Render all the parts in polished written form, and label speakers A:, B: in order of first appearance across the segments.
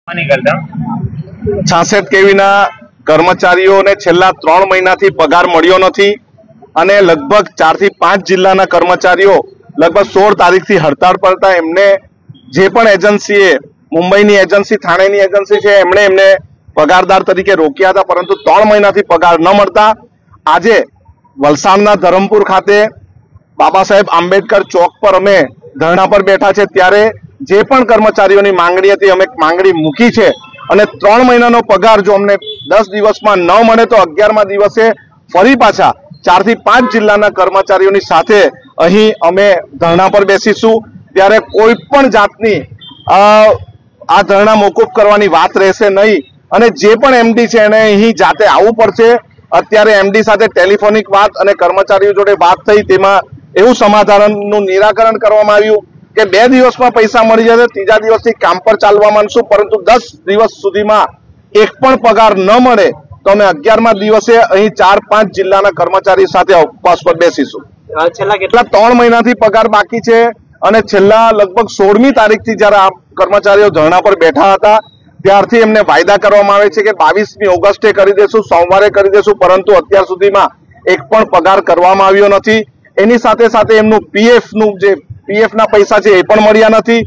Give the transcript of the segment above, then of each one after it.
A: 66 કેવીના કર્મચારીઓને છેલ્લા 3 મહિનાથી પગાર મળ્યો નથી અને લગભગ 4 થી 5 જિલ્લાના કર્મચારીઓ લગભગ 16 તારીખથી હડતાળ પર હતા। એમને જે પણ એજન્સીએ મુંબઈની એજન્સી થાણેની એજન્સી છે એમને પગારદાર તરીકે રોક્યા હતા, પરંતુ 3 મહિનાથી પગાર ન મળતા આજે વલસાડના ધરમપુર ખાતે બાબા સાહેબ આંબેડકર ચોક પર અમે ધરણા પર બેઠા છે। ત્યારે જે પણ કર્મચારીઓની માંગણી હતી અમે માંગણી મૂકી છે અને 3 મહિનાનો પગાર જો અમને 10 દિવસમાં ન મળે તો 11મા દિવસે ફરી પાછા 4 થી 5 જિલ્લાના કર્મચારીઓની સાથે અહીં અમે ધરણા પર બેસીશું। ત્યારે કોઈ પણ જાતની આ ધરણા મોકૂફ કરવાની વાત રહેશે નહીં અને જે પણ એમડી છે એને અહીં જાતે આવવું પડશે। અત્યારે એમડી સાથે ટેલિફોનિક વાત અને કર્મચારીઓ જોડે વાત થઈ, તેમાં એવું સમાધાનનું નિરાકરણ કરવામાં આવ્યું કે 2 દિવસમાં પૈસા મળી જશે, ત્રીજા દિવસથી કામ પર ચાલવા માંડશું, પરંતુ 10 દિવસ સુધીમાં એક પણ પગાર ન મળે તો અમે 11મા દિવસે અહીં 4-5 જિલ્લાના કર્મચારી સાથે ઉપવાસ પર બેસીશું। છેલ્લા 3 મહિનાથી પગાર બાકી છે અને છેલ્લા લગભગ 16મી તારીખથી જ્યારે આ કર્મચારીઓ ધરણા પર બેઠા હતા ત્યારથી એમને વાયદા કરવામાં આવે છે કે 22મી ઓગસ્ટે કરી દેશું, સોમવારે કરી દેશું, પરંતુ અત્યાર સુધીમાં એક પણ પગાર કરવામાં આવ્યો નથી। એની સાથે સાથે એમનું પીએફના પૈસા છે એ પણ મળ્યા નથી,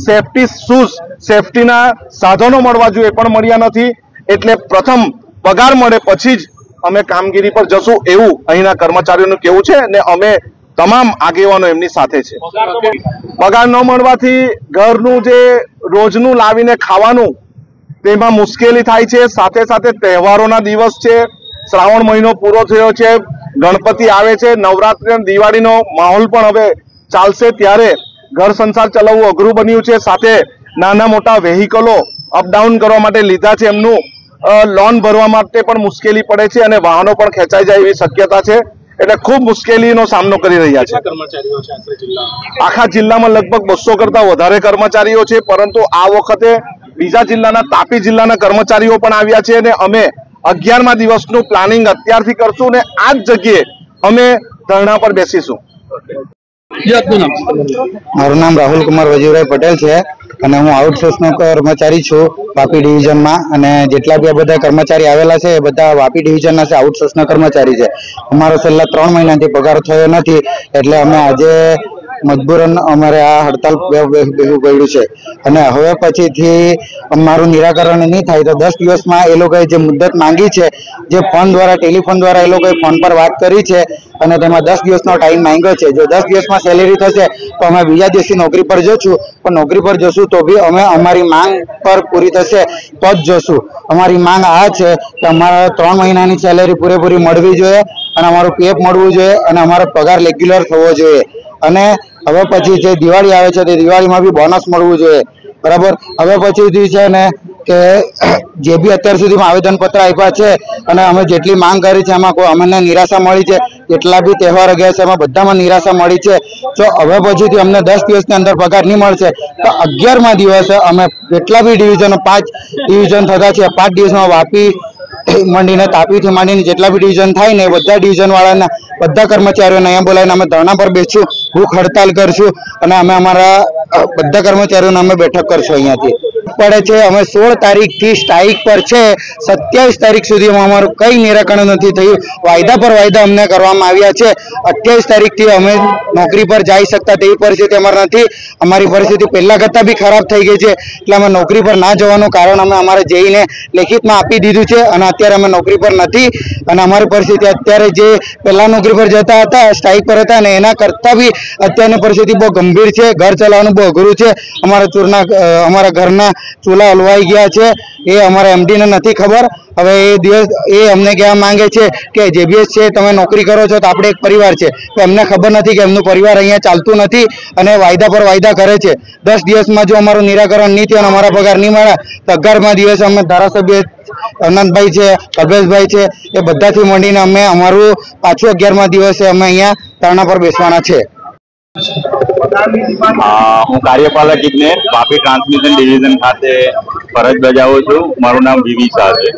A: સેફટી શૂઝ, સેફટીના સાધનો મળવા જોઈએ એ પણ મળ્યા નથી। એટલે પ્રથમ પગાર મળે પછી જ અમે કામગીરી પર જશું એવું અહીંના કર્મચારીઓનું કહેવું છે અને અમે તમામ આગેવાનો એમની સાથે છે। પગાર ન મળવાથી ઘરનું જે રોજનું લાવીને ખાવાનું તેમાં મુશ્કેલી થાય છે, સાથે સાથે તહેવારોના દિવસ છે, શ્રાવણ મહિનો પૂરો થયો છે, ગણપતિ આવે છે, નવરાત્રી અને દિવાળીનો માહોલ પણ હવે ચાલશે, ત્યારે ઘર સંસાર ચલાવવું અઘરું બન્યું છે। સાથે નાના મોટા વેહિકલો અપડાઉન કરવા માટે લીધા છે, એમનું લોન ભરવા માટે પણ મુશ્કેલી પડે છે અને વાહનો પણ ખેંચાઈ જાય એવી શક્યતા છે। એટલે ખૂબ મુશ્કેલીનો સામનો કરી રહ્યા છે। આખા જિલ્લામાં લગભગ 200 કરતા વધારે કર્મચારીઓ છે, પરંતુ આ વખતે બીજા જિલ્લાના તાપી જિલ્લાના કર્મચારીઓ પણ આવ્યા છે અને અમે 11મા દિવસનું પ્લાનિંગ અત્યારથી કરશું અને આ જ જગ્યાએ અમે ધરણા પર બેસીશું।
B: મારું નામ રાહુલ કુમાર વજીવરાય પટેલ છે અને હું આઉટસોર્સનો કર્મચારી છું વાપી ડિવિઝનમાં, અને જેટલા બી બધા કર્મચારી આવેલા છે એ બધા વાપી ડિવિઝનના છે, આઉટસોર્સના કર્મચારી છે। અમારો છેલ્લા 3 મહિનાથી પગાર થયો નથી એટલે અમે આજે મજબૂરન અમારે આ હડતાલ બેસવું પડ્યું છે અને હવે પછીથી અમારું નિરાકરણ નહીં થાય તો 10 દિવસમાં એ લોકોએ જે મુદ્દત માંગી છે, જે ફોન દ્વારા ટેલિફોન દ્વારા એ લોકોએ ફોન પર વાત કરી છે અને તેમાં 10 દિવસનો ટાઈમ માંગ્યો છે। જો 10 દિવસમાં સેલેરી થશે તો અમે બીજા દિવસથી નોકરી પર જશું, પણ નોકરી પર જશું તો બી અમે અમારી માંગ પર પૂરી થશે તો જ જશું। અમારી માંગ આ છે કે અમારા 3 મહિનાની સેલેરી પૂરેપૂરી મળવી જોઈએ અને અમારું પીએફ મળવું જોઈએ અને અમારો પગાર રેગ્યુલર થવો જોઈએ અને હવે પછી જે દિવાળી આવે છે તે દિવાળીમાં બી બોનસ મળવું જોઈએ, બરાબર। હવે પછીથી છે ને કે જે બી અત્યાર સુધીમાં આવેદનપત્ર આપ્યા છે અને અમે જેટલી માંગ કરી છે એમાં અમને નિરાશા મળી છે, જેટલા બી તહેવારો ગયા છે એમાં બધામાં નિરાશા મળી છે। તો હવે પછીથી અમને 10 દિવસની અંદર પગાર નહીં મળશે તો 11મા દિવસે અમે જેટલા બી ડિવિઝનો 5 ડિવિઝન થતા છે 5 દિવસમાં વાપી માંડીને તાપીથી માંડીને જેટલા બી ડિવિઝન થાય ને એ બધા ડિવિઝન વાળાના બધા કર્મચારીઓને અહીંયા બોલાવીને અમે ધરણા પર બેસશું, ભૂખ હડતાલ કરશું અને અમે અમારા બધા કર્મચારીઓને અમે બેઠક કરશું અહીંયાથી પડે છે। અમે 16 તારીખથી સ્ટ્રાઇક પર છે, 27 તારીખ સુધીમાં અમારું કંઈ નિરાકરણ નથી થયું, વાયદા પર વાયદા અમને કરવામાં આવ્યા છે। 28 તારીખથી અમે નોકરી પર જઈ શકતા તેવી પરિસ્થિતિ અમારી નથી, અમારી પરિસ્થિતિ પહેલા કરતાં બી ખરાબ થઈ ગઈ છે એટલે અમે નોકરી પર ના જવાનું કારણ અમે અમારે જઈને લેખિતમાં આપી દીધું છે અને અત્યારે અમે નોકરી પર નથી અને અમારી પરિસ્થિતિ અત્યારે જે પહેલા નોકરી પર જતા હતા સ્ટ્રાઇક પર હતા અને એના કરતાં બી અત્યારની પરિસ્થિતિ બહુ ગંભીર છે, ઘર ચલાવવાનું બહુ અઘરું છે। અમારા ઘરના ચૂલા હલવાઈ ગયા છે, એ અમારા એમડીને નથી ખબર। હવે એ અમને કહેવા માંગે છે કે જેબીએસ છે તમે નોકરી કરો છો તો આપણે એક પરિવાર છે, તો એમને ખબર નથી કે એમનું પરિવાર અહીંયા ચાલતું નથી અને વાયદા પર વાયદા કરે છે। 10 દિવસમાં જો અમારું નિરાકરણ નહીં થયું અને અમારા પગાર નહીં મળે તો 11મા દિવસે અમે ધારાસભ્ય અનંતભાઈ છે, કલ્પેશભાઈ છે, એ બધાથી મળીને અમે અમારું પાછું 11મા દિવસે અમે અહીંયા ધરણા પર બેસવાના છે।
C: હું કાર્યપાલક ઇજનેર વાપી ટ્રાન્સમિશન ડિવિઝન ખાતે ફરજ બજાવું છું. મારું નામ વીવી શાહ છે.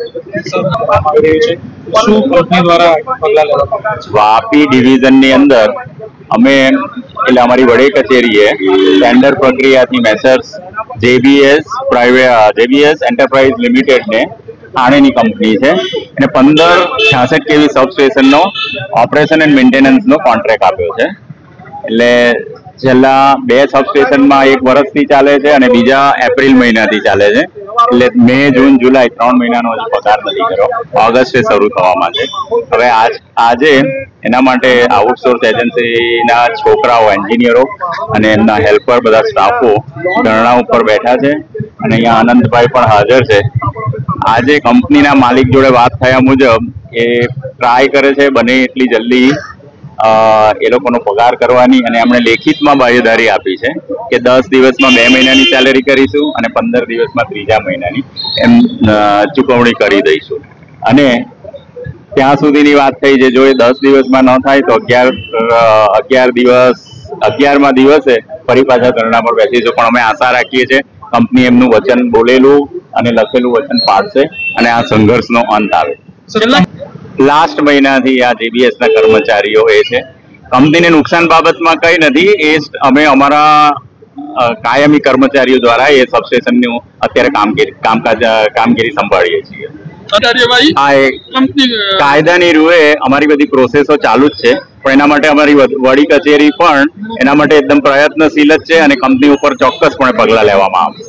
C: વાપી ડિવિઝનની અંદર અમે એટલે અમારી વડે કચેરીએ ટેન્ડર પ્રક્રિયાથી મેસર્સ જેબીએસ એન્ટરપ્રાઇઝ લિમિટેડને થાણેની કંપની છે અને 1566 કેવી સબસ્ટેશનનો ઓપરેશન એન્ડ મેન્ટેનન્સનો કોન્ટ્રાક્ટ આપ્યો છે. એટલે છેલ્લા 2 સબસ્ટેશનમાં 1 વર્ષથી ચાલે છે અને બીજા એપ્રિલ મહિનાથી ચાલે છે. એટલે મે, જૂન, જુલાઈ 3 મહિનાનો હજી પગાર નથી કર્યો. ઓગસ્ટે શરૂ થવામાં છે. હવે આજે એના માટે આઉટસોર્સ એજન્સીના છોકરાઓ, એન્જિનિયરો અને એમના હેલ્પર, બધા સ્ટાફો ધરણા ઉપર બેઠા છે અને અહીંયા આનંદભાઈ પણ હાજર છે. આજે કંપનીના માલિક જોડે વાત થયા મુજબ એ ટ્રાય કરે છે બને એટલી જલ્દી એ લોકોનો પગાર કરવાની, અને એમણે લેખિતમાં બાંહેધરી આપી છે કે 10 દિવસમાં 2 મહિનાની સેલેરી કરીશું અને 15 દિવસમાં 3જા મહિનાની એમ ચૂકવણી કરી દઈશું. અને ત્યાં સુધીની વાત થઈ છે. જો એ 10 દિવસમાં ન થાય તો 11મા દિવસે ફરી પાછા ધરણા પર બેસીશું. પણ અમે આશા રાખીએ છીએ કંપની એમનું વચન બોલેલું અને લખેલું વચન પાડશે અને આ સંઘર્ષનો અંત આવે. લાસ્ટ મહિનાથી આ જેબીએસ ના કર્મચારીઓ એ છે. કંપનીને નુકસાન બાબતમાં કઈ નથી. એ અમે અમારા કાયમી કર્મચારીઓ દ્વારા એ સબસ્ટેશનનું અત્યારે કામગીરી સંભાળીએ છીએ. કાયદાની રૂએ અમારી બધી પ્રોસેસો ચાલુ જ છે, પણ એના માટે અમારી વડી કચેરી પણ એના માટે એકદમ પ્રયત્નશીલ જ છે અને કંપની ઉપર ચોક્કસપણે પગલાં લેવામાં આવશે.